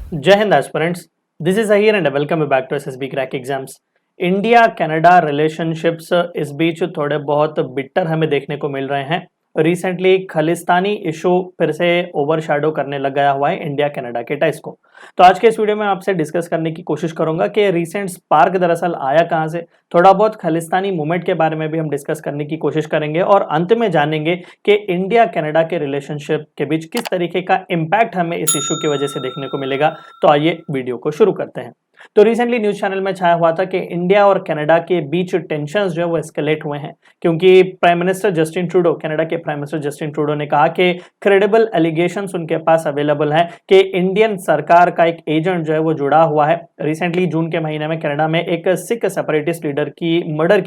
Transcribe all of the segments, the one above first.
जय हिंद aspirants, this is Ahir and welcome back to SSB crack exams. India Canada relationships इस बीच थोड़े बहुत बिटर हमें देखने को मिल रहे हैं। रिसेंटली खालिस्तानी इशू फिर से ओवरशैडो करने लग गया हुआ है इंडिया कनाडा के टाइज को। तो आज के इस वीडियो में आपसे डिस्कस करने की कोशिश करूंगा कि रिसेंट स्पार्क दरअसल आया कहां से। थोड़ा बहुत खालिस्तानी मूवमेंट के बारे में भी हम डिस्कस करने की कोशिश करेंगे और अंत में जानेंगे कि इंडिया कनाडा के रिलेशनशिप के बीच किस तरीके का इम्पैक्ट हमें इस इशू की वजह से देखने को मिलेगा। तो आइए वीडियो को शुरू करते हैं। तो रिसेंटली न्यूज चैनल में छाया हुआ था कि इंडिया और कनाडा के बीच टेंशंस जो है वो एस्केलेट हुए हैं, क्योंकि prime minister Justin Trudeau, Canada के प्राइम मिनिस्टर जस्टिन ट्रूडो ने कहा कि क्रेडिबल एलिगेशंस उनके पास अवेलेबल हैं कि इंडियन सरकार का एक एजेंट जो है वो जुड़ा हुआ है। रिसेंटली जून के महीने में कनाडा में एक सिख सेपरेटिस्ट लीडर की मर्डर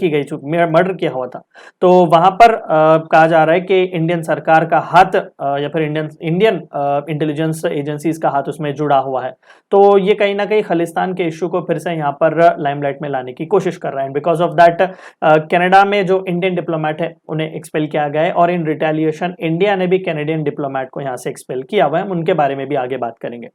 मर्डर किया हुआ था। तो वहां पर कहा जा रहा है कि इंडियन सरकार का हाथ या फिर इंडियन इंटेलिजेंस एजेंसीज का हाथ उसमें जुड़ा हुआ है। तो ये कहीं ना कहीं खालिस्तान के इशू को फिर से यहाँ पर लाइमलाइट में लाने की कोशिश कर रहा है। बिकॉज ऑफ दैट कनाडा में जो इंडियन डिप्लोमेट है उन्हें एक्सपेल किया गया है और इन रिटेलिएशन इंडिया ने भी कैनेडियन डिप्लोमेट को यहाँ से एक्सपेल किया हुआ है। हम उनके बारे में भी आगे बात करेंगे।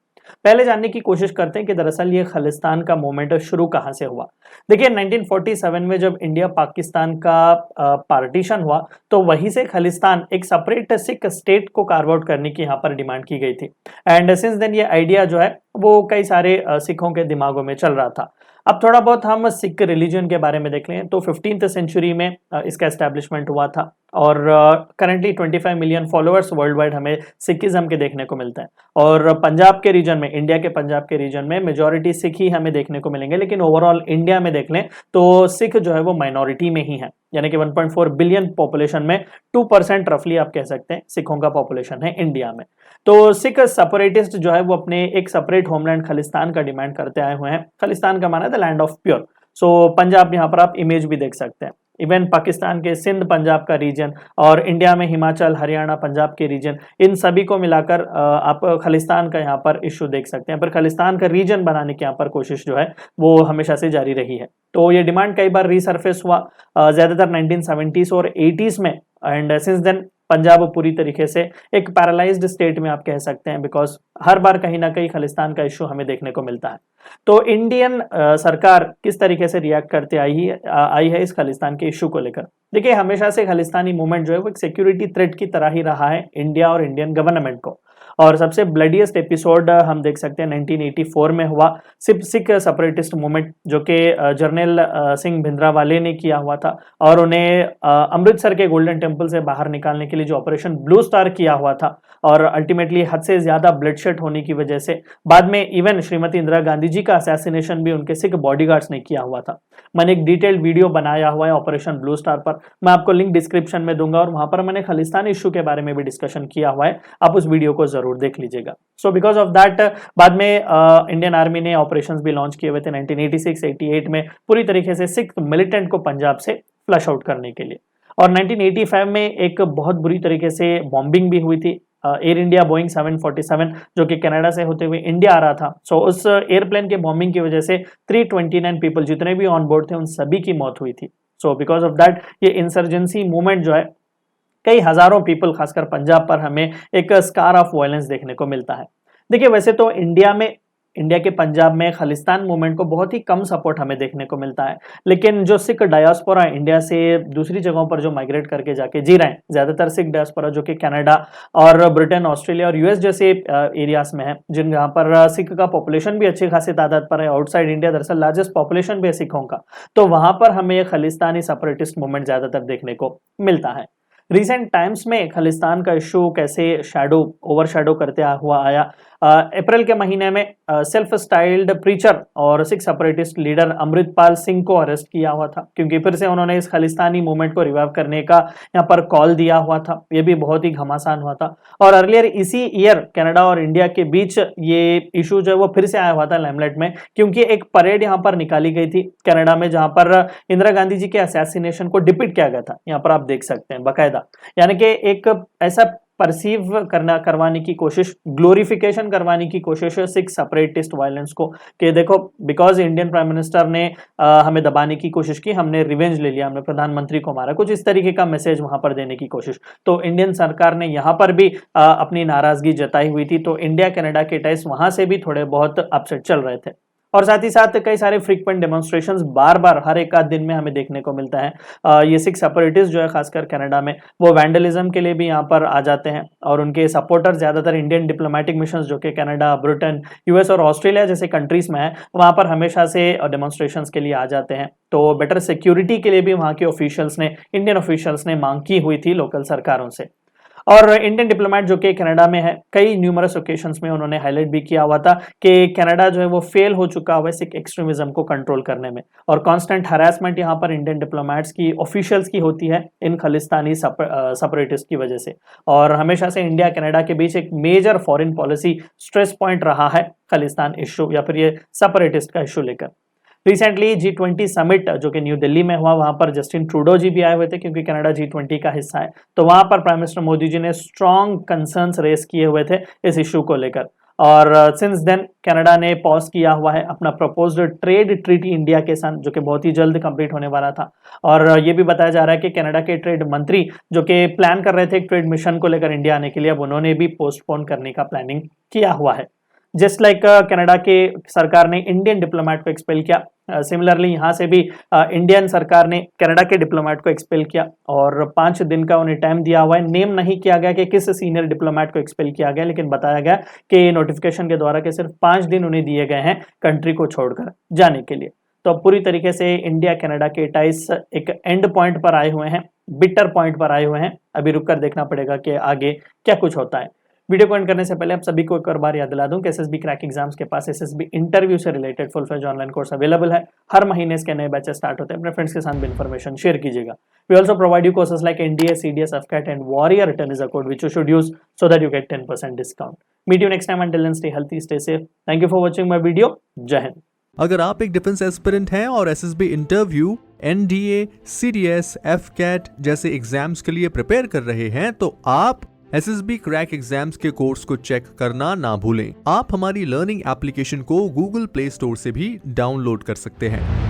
पहले जानने की कोशिश करते हैं कि दरअसल ये खालिस्तान का मूवमेंट शुरू कहां से हुआ। देखिए 1947 में जब इंडिया पाकिस्तान का पार्टीशन हुआ तो वहीं से खालिस्तान एक सेपरेट सिख स्टेट को कार्व आउट करने की यहाँ पर डिमांड की गई थी। एंड सिंस देन ये आइडिया जो है वो कई सारे सिखों के दिमागों में चल रहा था। अब थोड़ा बहुत हम सिख रिलीजन के बारे में देख लें तो 15th सेंचुरी में इसका एस्टेब्लिशमेंट हुआ था और currently 25 million followers world wide हमें सिखिज्म के देखने को मिलते हैं। और पंजाब के रीजन में, इंडिया के पंजाब के रीजन में मेजॉरिटी सिख ही हमें देखने को मिलेंगे, लेकिन ओवरऑल इंडिया में देख लें तो सिख जो है वो माइनॉरिटी में ही है। यानी कि 1.4 बिलियन पॉपुलेशन में 2% रफली आप कह सकते हैं सिखों का पॉपुलेशन है इंडिया में। तो सिख सेपरेटिस्ट जो है वो अपने एक सेपरेट होमलैंड खालिस्तान का डिमांड करते आए हुए हैं। खालिस्तान का माना है द लैंड ऑफ प्योर। सो पंजाब, यहाँ पर आप इमेज भी देख सकते हैं। इवन पाकिस्तान के सिंध पंजाब का रीजन और इंडिया में हिमाचल हरियाणा पंजाब के रीजन, इन सभी को मिलाकर आप खालिस्तान का यहाँ पर इशू देख सकते हैं। पर खालिस्तान का रीजन बनाने की यहाँ पर कोशिश जो है वो हमेशा से जारी रही है। तो ये डिमांड कई बार रिसर्फेस हुआ, ज्यादातर 1970s और 80s में। एंड सिंस देन पंजाब पूरी तरीके से एक पैरालाइज्ड स्टेट में आप कह सकते हैं, बिकॉज हर बार कहीं ना कहीं खालिस्तान का इशू हमें देखने को मिलता है। तो इंडियन सरकार किस तरीके से रिएक्ट करते आई है इस खालिस्तान के इशू को लेकर। देखिए हमेशा से खालिस्तानी मूवमेंट जो है वो एक सिक्योरिटी थ्रेट की तरह ही रहा है इंडिया और इंडियन गवर्नमेंट को। और सबसे ब्लडीएस्ट एपिसोड हम देख सकते हैं 1984 में हुआ सिख सेपरेटिस्ट मूवमेंट, जो कि जर्नल सिंह भिंद्रावाले ने किया हुआ था। और उन्हें अमृतसर के गोल्डन टेम्पल से बाहर निकालने के लिए जो ऑपरेशन ब्लू स्टार किया हुआ था, और अल्टीमेटली हद से ज्यादा ब्लडशेड होने की वजह से बाद में इवन श्रीमती इंदिरा गांधी जी का असैसिनेशन भी उनके सिख बॉडीगार्ड्स ने किया हुआ था। मैंने एक डिटेल्ड वीडियो बनाया हुआ है ऑपरेशन ब्लू स्टार पर, मैं आपको लिंक डिस्क्रिप्शन में दूंगा, और वहां पर मैंने खालिस्तानी इशू के बारे में भी डिस्कशन किया हुआ है, आप उस वीडियो को जरूर देख लीजिएगा। सो बिकॉज ऑफ दैट बाद में इंडियन आर्मी ने ऑपरेशंस भी लॉन्च किए हुए थे 1986-88 में, पूरी तरीके से सिख मिलिटेंट को पंजाब से फ्लश आउट करने के लिए। और 1985 में एक बहुत बुरी तरीके से बॉम्बिंग भी हुई थी। एयर इंडिया बोइंग 747 जो कि कनाडा से होते हुए इंडिया आ रहा था। सो उस एयरप्लेन के बॉम्बिंग की वजह से 329 पीपल जितने भी ऑन बोर्ड थे उन सभी की मौत हुई थी। सो बिकॉज ऑफ दैट ये इंसर्जेंसी मूवमेंट जो है कई हजारों पीपल खासकर पंजाब पर हमें एक स्कार ऑफ वायलेंस देखने को मिलता है। देखिए वैसे तो इंडिया के पंजाब में खालिस्तान मूवमेंट को बहुत ही कम सपोर्ट हमें देखने को मिलता है, लेकिन जो सिख डायस्पोरा इंडिया से दूसरी जगहों पर जो माइग्रेट करके जाके जी रहे हैं, ज्यादातर सिख डायस्पोरा जो कि कनाडा और ब्रिटेन, ऑस्ट्रेलिया और यूएस जैसे एरियाज में है, जिन जहाँ पर सिख का पॉपुलेशन भी अच्छी खासी तादाद पर है। आउटसाइड इंडिया दरअसल लार्जेस्ट पॉपुलेशन भी है सिखों का, तो वहां पर हमें खालिस्तानी सेपरेटिस्ट मूवमेंट ज्यादातर देखने को मिलता है। रिसेंट टाइम्स में खालिस्तान का इशू कैसे ओवरशैडो करते हुआ आया। अप्रैल के महीने में सेल्फ स्टाइल्ड प्रीचर और सिख सेपरेटिस्ट लीडर अमृतपाल सिंह को अरेस्ट किया हुआ था, क्योंकि फिर से उन्होंने इस खालिस्तानी मूवमेंट को रिवाइव करने का यहाँ पर कॉल दिया हुआ था। ये भी बहुत ही घमासान हुआ था। और अर्लियर इसी ईयर कनाडा और इंडिया के बीच ये इशू जो है वो फिर से आया हुआ था लाइमलाइट में, क्योंकि एक परेड यहाँ पर निकाली गई थी कनाडा में, जहां पर इंदिरा गांधी जी के असैसिनेशन को डिपिक्ट किया गया था। यहाँ पर आप देख सकते हैं बाकायदा, यानी कि एक ऐसा परसीव करवाने की कोशिश, ग्लोरिफिकेशन करवाने की कोशिश है सिख सेपरेटिस्ट वायलेंस को, कि देखो बिकॉज इंडियन प्राइम मिनिस्टर ने हमें दबाने की कोशिश की, हमने रिवेंज ले लिया, हमने प्रधानमंत्री को मारा, कुछ इस तरीके का मैसेज वहां पर देने की कोशिश। तो इंडियन सरकार ने यहां पर भी अपनी नाराजगी जताई हुई थी। तो इंडिया कनाडा के टाइज वहां से भी थोड़े बहुत अपसेट चल रहे थे। और साथ ही साथ कई सारे फ्रीक्वेंट डेमोन्स्ट्रेशंस बार बार हर एक आध दिन में हमें देखने को मिलता है। ये सिख सेपरेटिस्ट जो है खासकर कनाडा में, वो वैंडलिज्म के लिए भी यहाँ पर आ जाते हैं, और उनके सपोर्टर ज्यादातर इंडियन डिप्लोमेटिक मिशन जो कि कनाडा, ब्रिटेन, यूएस और ऑस्ट्रेलिया जैसे कंट्रीज में है, वहां पर हमेशा से डेमोन्स्ट्रेशंस के लिए आ जाते हैं। तो बेटर सिक्योरिटी के लिए भी वहां के ऑफिशियल्स ने, इंडियन ऑफिशियल्स ने मांग की हुई थी लोकल सरकारों से। और इंडियन डिप्लोमेट जो कि कनाडा में है, कई न्यूमरस ओकेशंस में उन्होंने हाईलाइट भी किया हुआ था कि कनाडा जो है वो फेल हो चुका हुआ है सिख एक्सट्रीमिज्म को कंट्रोल करने में, और कांस्टेंट हरासमेंट यहाँ पर इंडियन डिप्लोमेट्स की, ऑफिशियल्स की होती है इन खालिस्तानी सेपरेटिस्ट की वजह से। और हमेशा से इंडिया कनाडा के बीच एक major foreign policy stress point रहा है खालिस्तान इश्यू या फिर ये सेपरेटिस्ट का इश्यू लेकर। रिसेंटली G20 समिट जो कि न्यू दिल्ली में हुआ, वहां पर जस्टिन ट्रूडो जी भी आए हुए थे क्योंकि कनाडा G20 का हिस्सा है। तो वहां पर प्राइम मिनिस्टर मोदी जी ने स्ट्रॉन्ग कंसर्न्स रेस किए हुए थे इस इशू को लेकर। और सिंस देन कनाडा ने पॉज किया हुआ है अपना प्रपोज्ड ट्रेड ट्रीटी इंडिया के साथ, जो कि बहुत ही जल्द कंप्लीट होने वाला था। और ये भी बताया जा रहा है कि कनाडा के ट्रेड मंत्री जो कि प्लान कर रहे थे एक ट्रेड मिशन को लेकर इंडिया आने के लिए, अब उन्होंने भी पोस्टपोन करने का प्लानिंग किया हुआ है। जस्ट लाइक कनाडा के सरकार ने इंडियन डिप्लोमेट को एक्सपेल किया, सिमिलरली यहाँ से भी इंडियन सरकार ने कनाडा के डिप्लोमेट को एक्सपेल किया, और 5 दिन का उन्हें टाइम दिया हुआ है। नेम नहीं किया गया कि किस सीनियर डिप्लोमेट को एक्सपेल किया गया, लेकिन बताया गया कि नोटिफिकेशन के द्वारा कि सिर्फ 5 दिन उन्हें दिए गए हैं कंट्री को छोड़कर जाने के लिए। तो पूरी तरीके से इंडिया कनाडा के टाइज एक एंड पॉइंट पर आए हुए हैं, बिटर पॉइंट पर आए हुए हैं। अभी रुक कर देखना पड़ेगा कि आगे क्या कुछ होता है। वीडियो को एंड करने से पहले आप सभी को एक और बार याद दिला दूं कि एसएसबी क्रैक एग्जाम्स के पास एसएसबी इंटरव्यू से related full fledge online course available है। हर महीने इसके नए बैचेस स्टार्ट होते हैं, अपने फ्रेंड्स के साथ भी इन्फॉर्मेशन शेयर कीजिएगा। We also provide you courses like NDA, CDS, AFCAT and warrior return is a code which you should use so that you get 10% discount. Meet you next time, until then stay healthy, stay safe. Thank you for watching my video. जय हिंद। अगर आप एक defence aspirant हैं और SSB interview, NDA, CDS, AFCAT जैसे exams के लिए प्रिपेयर कर रहे हैं, तो आप एसएसबी क्रैक एग्जाम्स के कोर्स को चेक करना ना भूलें। आप हमारी लर्निंग एप्लीकेशन को गूगल प्ले स्टोर से भी डाउनलोड कर सकते हैं।